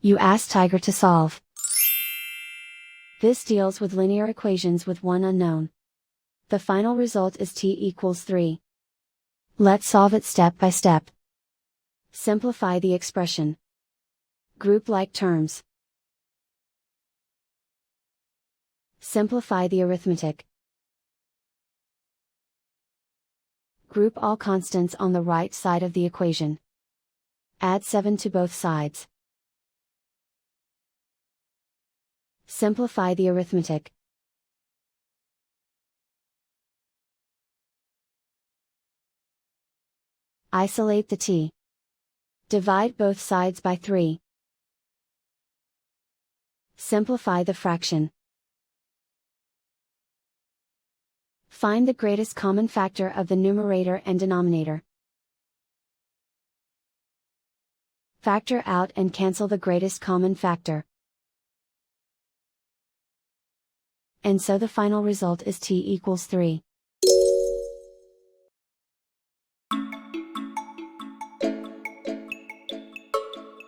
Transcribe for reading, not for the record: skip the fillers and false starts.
You ask Tiger to solve. This deals with linear equations with one unknown. The final result is t equals 3. Let's solve it step by step. Simplify the expression. Group like terms. Simplify the arithmetic. Group all constants on the right side of the equation. Add 7 to both sides. Simplify the arithmetic. Isolate the t. Divide both sides by 3. Simplify the fraction. Find the greatest common factor of the numerator and denominator. Factor out and cancel the greatest common factor. And so the final result is t equals 3.